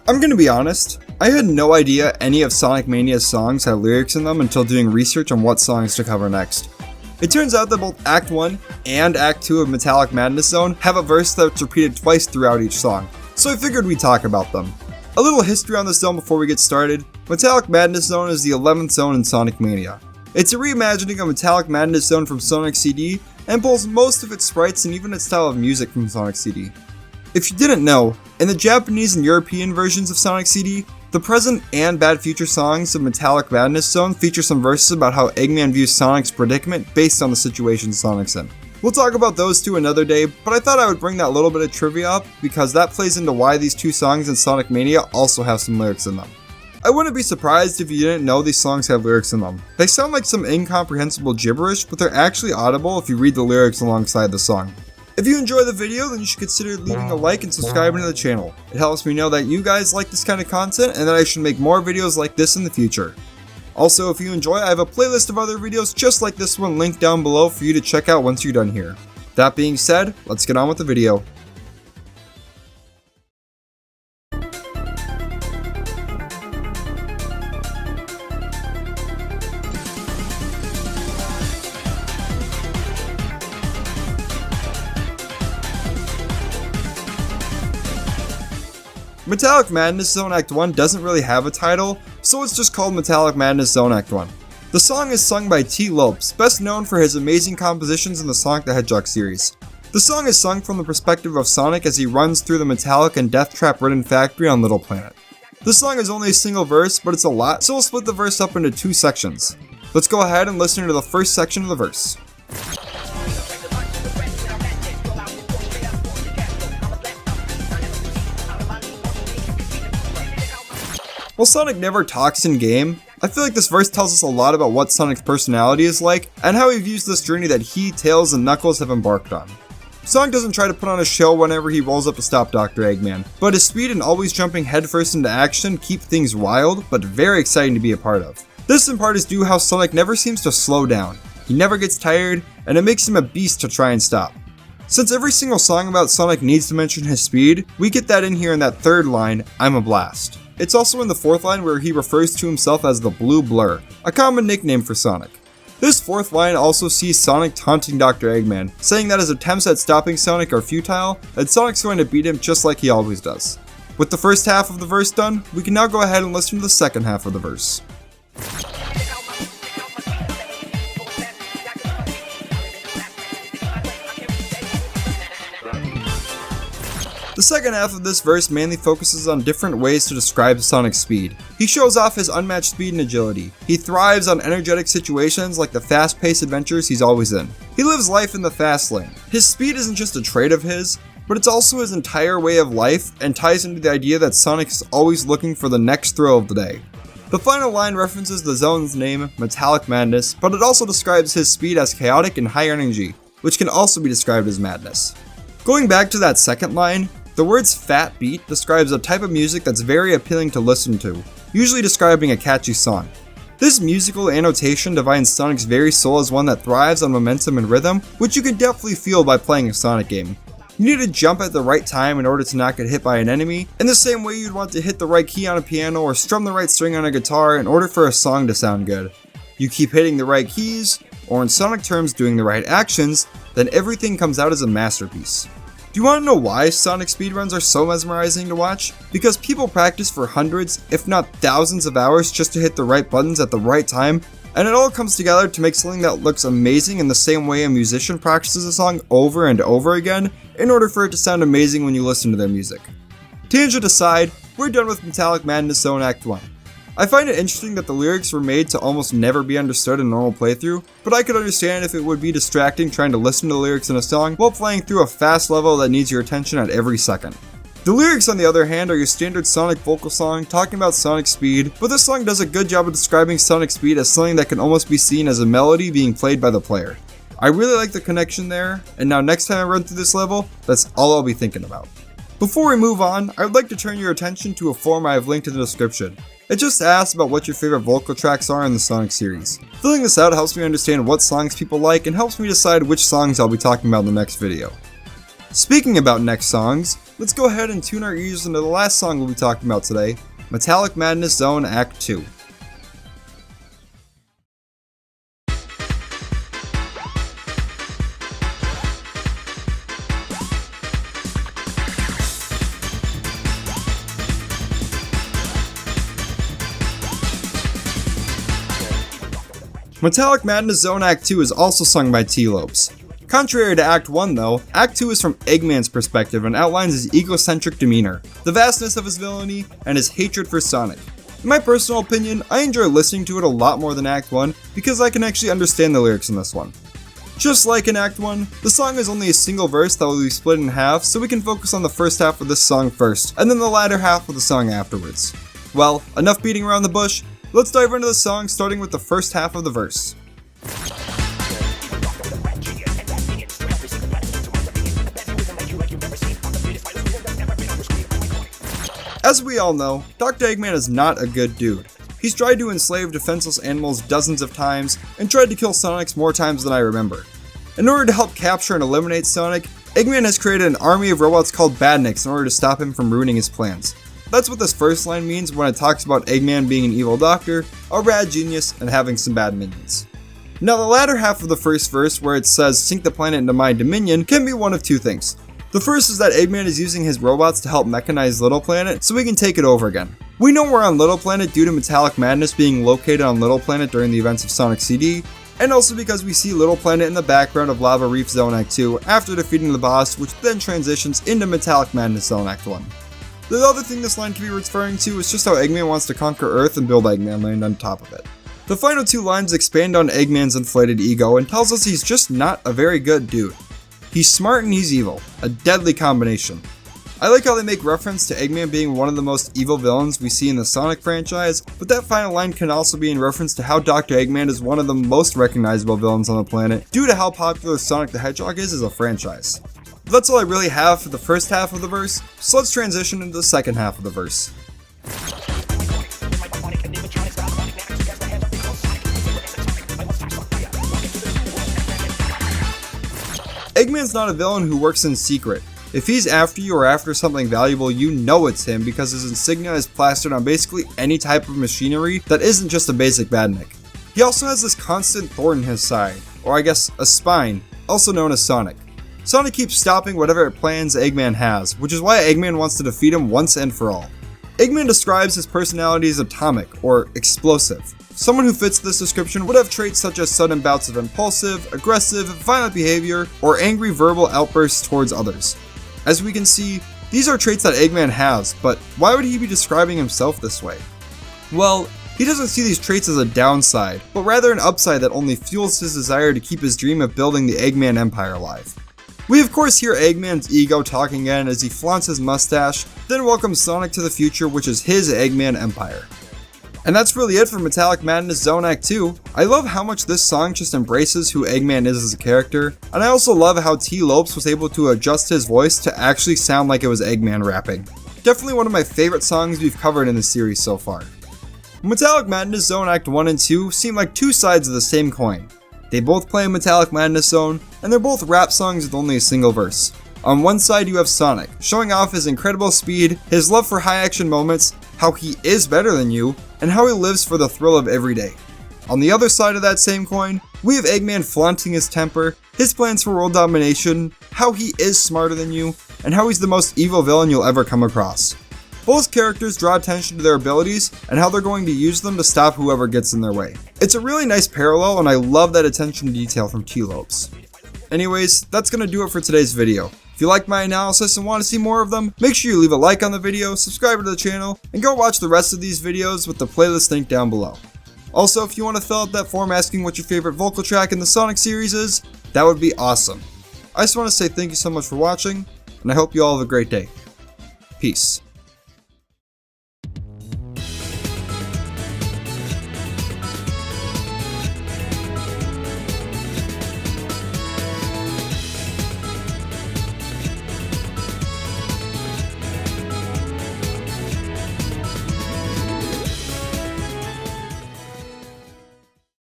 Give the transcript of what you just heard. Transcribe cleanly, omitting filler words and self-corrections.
I'm gonna be honest, I had no idea any of Sonic Mania's songs had lyrics in them until doing research on what songs to cover next. It turns out that both Act 1 and Act 2 of Metallic Madness Zone have a verse that's repeated twice throughout each song, so I figured we'd talk about them. A little history on this zone before we get started. Metallic Madness Zone is the 11th zone in Sonic Mania. It's a reimagining of Metallic Madness Zone from Sonic CD and pulls most of its sprites and even its style of music from Sonic CD. If you didn't know, in the Japanese and European versions of Sonic CD, the present and bad future songs of Metallic Madness Zone feature some verses about how Eggman views Sonic's predicament based on the situation Sonic's in. We'll talk about those two another day, but I thought I would bring that little bit of trivia up because that plays into why these two songs in Sonic Mania also have some lyrics in them. I wouldn't be surprised if you didn't know these songs have lyrics in them. They sound like some incomprehensible gibberish, but they're actually audible if you read the lyrics alongside the song. If you enjoy the video, then you should consider leaving a like and subscribing to the channel. It helps me know that you guys like this kind of content and that I should make more videos like this in the future. Also, if you enjoy, I have a playlist of other videos just like this one linked down below for you to check out once you're done here. That being said, let's get on with the video. Metallic Madness Zone Act 1 doesn't really have a title, so it's just called Metallic Madness Zone Act 1. The song is sung by T. Lopes, best known for his amazing compositions in the Sonic the Hedgehog series. The song is sung from the perspective of Sonic as he runs through the metallic and death trap ridden factory on Little Planet. The song is only a single verse, but it's a lot, so we'll split the verse up into two sections. Let's go ahead and listen to the first section of the verse. While Sonic never talks in game, I feel like this verse tells us a lot about what Sonic's personality is like and how he views this journey that he, Tails, and Knuckles have embarked on. Sonic doesn't try to put on a show whenever he rolls up to stop Dr. Eggman, but his speed and always jumping headfirst into action keep things wild, but very exciting to be a part of. This in part is due how Sonic never seems to slow down. He never gets tired, and it makes him a beast to try and stop. Since every single song about Sonic needs to mention his speed, we get that in here in that third line, "I'm a blast." It's also in the fourth line where he refers to himself as the Blue Blur, a common nickname for Sonic. This fourth line also sees Sonic taunting Dr. Eggman, saying that his attempts at stopping Sonic are futile, and Sonic's going to beat him just like he always does. With the first half of the verse done, we can now go ahead and listen to the second half of the verse. The second half of this verse mainly focuses on different ways to describe Sonic's speed. He shows off his unmatched speed and agility. He thrives on energetic situations like the fast-paced adventures he's always in. He lives life in the fast lane. His speed isn't just a trait of his, but it's also his entire way of life and ties into the idea that Sonic is always looking for the next thrill of the day. The final line references the zone's name, Metallic Madness, but it also describes his speed as chaotic and high energy, which can also be described as madness. Going back to that second line, the words fat beat describes a type of music that's very appealing to listen to, usually describing a catchy song. This musical annotation defines Sonic's very soul as one that thrives on momentum and rhythm, which you can definitely feel by playing a Sonic game. You need to jump at the right time in order to not get hit by an enemy, in the same way you'd want to hit the right key on a piano or strum the right string on a guitar in order for a song to sound good. You keep hitting the right keys, or in Sonic terms doing the right actions, then everything comes out as a masterpiece. Do you want to know why Sonic speedruns are so mesmerizing to watch? Because people practice for hundreds, if not thousands of hours just to hit the right buttons at the right time, and it all comes together to make something that looks amazing in the same way a musician practices a song over and over again in order for it to sound amazing when you listen to their music. Tangent aside, we're done with Metallic Madness Zone Act 1. I find it interesting that the lyrics were made to almost never be understood in a normal playthrough, but I could understand if it would be distracting trying to listen to the lyrics in a song while playing through a fast level that needs your attention at every second. The lyrics, on the other hand, are your standard Sonic vocal song talking about Sonic's speed, but this song does a good job of describing Sonic's speed as something that can almost be seen as a melody being played by the player. I really like the connection there, and now next time I run through this level, that's all I'll be thinking about. Before we move on, I would like to turn your attention to a form I have linked in the description. It just asks about what your favorite vocal tracks are in the Sonic series. Filling this out helps me understand what songs people like and helps me decide which songs I'll be talking about in the next video. Speaking about next songs, let's go ahead and tune our ears into the last song we'll be talking about today, Metallic Madness Zone Act 2. Metallic Madness Zone Act 2 is also sung by T-Lopes. Contrary to Act 1 though, Act 2 is from Eggman's perspective and outlines his egocentric demeanor, the vastness of his villainy, and his hatred for Sonic. In my personal opinion, I enjoy listening to it a lot more than Act 1 because I can actually understand the lyrics in this one. Just like in Act 1, the song is only a single verse that will be split in half, so we can focus on the first half of this song first, and then the latter half of the song afterwards. Well, enough beating around the bush. Let's dive into the song, starting with the first half of the verse. As we all know, Dr. Eggman is not a good dude. He's tried to enslave defenseless animals dozens of times, and tried to kill Sonic more times than I remember. In order to help capture and eliminate Sonic, Eggman has created an army of robots called Badniks in order to stop him from ruining his plans. That's what this first line means when it talks about Eggman being an evil doctor, a rad genius, and having some bad minions. Now the latter half of the first verse, where it says sink the planet into my dominion, can be one of two things. The first is that Eggman is using his robots to help mechanize Little Planet so we can take it over again. We know we're on Little Planet due to Metallic Madness being located on Little Planet during the events of Sonic CD, and also because we see Little Planet in the background of Lava Reef Zone Act 2 after defeating the boss, which then transitions into Metallic Madness Zone Act 1. The other thing this line can be referring to is just how Eggman wants to conquer Earth and build Eggman Land on top of it. The final two lines expand on Eggman's inflated ego and tells us he's just not a very good dude. He's smart and he's evil, a deadly combination. I like how they make reference to Eggman being one of the most evil villains we see in the Sonic franchise, but that final line can also be in reference to how Dr. Eggman is one of the most recognizable villains on the planet due to how popular Sonic the Hedgehog is as a franchise. That's all I really have for the first half of the verse, so let's transition into the second half of the verse. Eggman's not a villain who works in secret. If he's after you or after something valuable, you know it's him because his insignia is plastered on basically any type of machinery that isn't just a basic badnik. He also has this constant thorn in his side, or I guess a spine, also known as Sonic. Sonic keeps stopping whatever plans Eggman has, which is why Eggman wants to defeat him once and for all. Eggman describes his personality as atomic, or explosive. Someone who fits this description would have traits such as sudden bouts of impulsive, aggressive, violent behavior, or angry verbal outbursts towards others. As we can see, these are traits that Eggman has, but why would he be describing himself this way? Well, he doesn't see these traits as a downside, but rather an upside that only fuels his desire to keep his dream of building the Eggman Empire alive. We of course hear Eggman's ego talking again as he flaunts his mustache, then welcomes Sonic to the future, which is his Eggman Empire. And that's really it for Metallic Madness Zone Act 2. I love how much this song just embraces who Eggman is as a character, and I also love how T-Lopes was able to adjust his voice to actually sound like it was Eggman rapping. Definitely one of my favorite songs we've covered in the series so far. Metallic Madness Zone Act 1 and 2 seem like two sides of the same coin. They both play in Metallic Madness Zone, and they're both rap songs with only a single verse. On one side you have Sonic, showing off his incredible speed, his love for high action moments, how he is better than you, and how he lives for the thrill of every day. On the other side of that same coin, we have Eggman flaunting his temper, his plans for world domination, how he is smarter than you, and how he's the most evil villain you'll ever come across. Both characters draw attention to their abilities and how they're going to use them to stop whoever gets in their way. It's a really nice parallel and I love that attention to detail from T-Lopes. Anyways, that's gonna do it for today's video. If you like my analysis and want to see more of them, make sure you leave a like on the video, subscribe to the channel, and go watch the rest of these videos with the playlist link down below. Also, if you want to fill out that form asking what your favorite vocal track in the Sonic series is, that would be awesome. I just want to say thank you so much for watching, and I hope you all have a great day. Peace.